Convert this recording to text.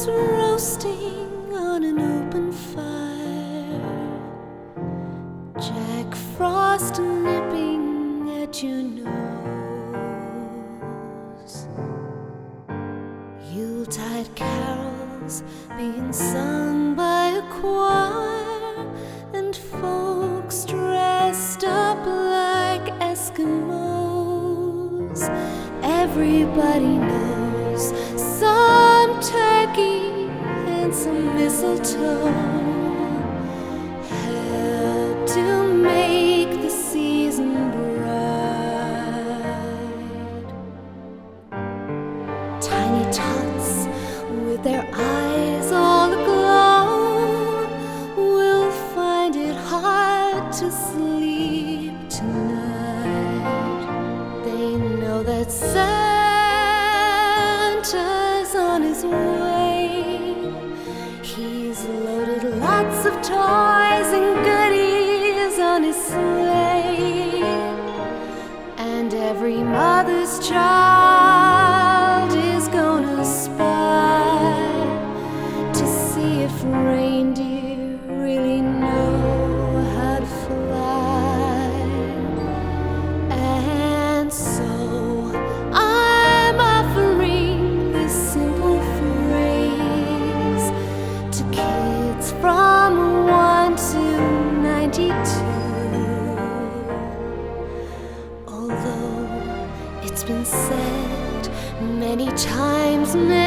Chestnuts roasting on an open fire, Jack Frost nipping at your nose, Yuletide carols being sung by a choir, and folks dressed up like Eskimos. Everybody knows some turkey and some mistletoe help to make the season bright. Tiny tots with their eyes all aglow will find it hard to sleep tonight. They know that Santa's on his way. He's loaded lots of toys and goodies on his sleigh, and every mother's child is gonna spy to see if reindeer really know how to fly. And so I'm offering this simple phrase to kids from 1 to 92. Although it's been said many times now,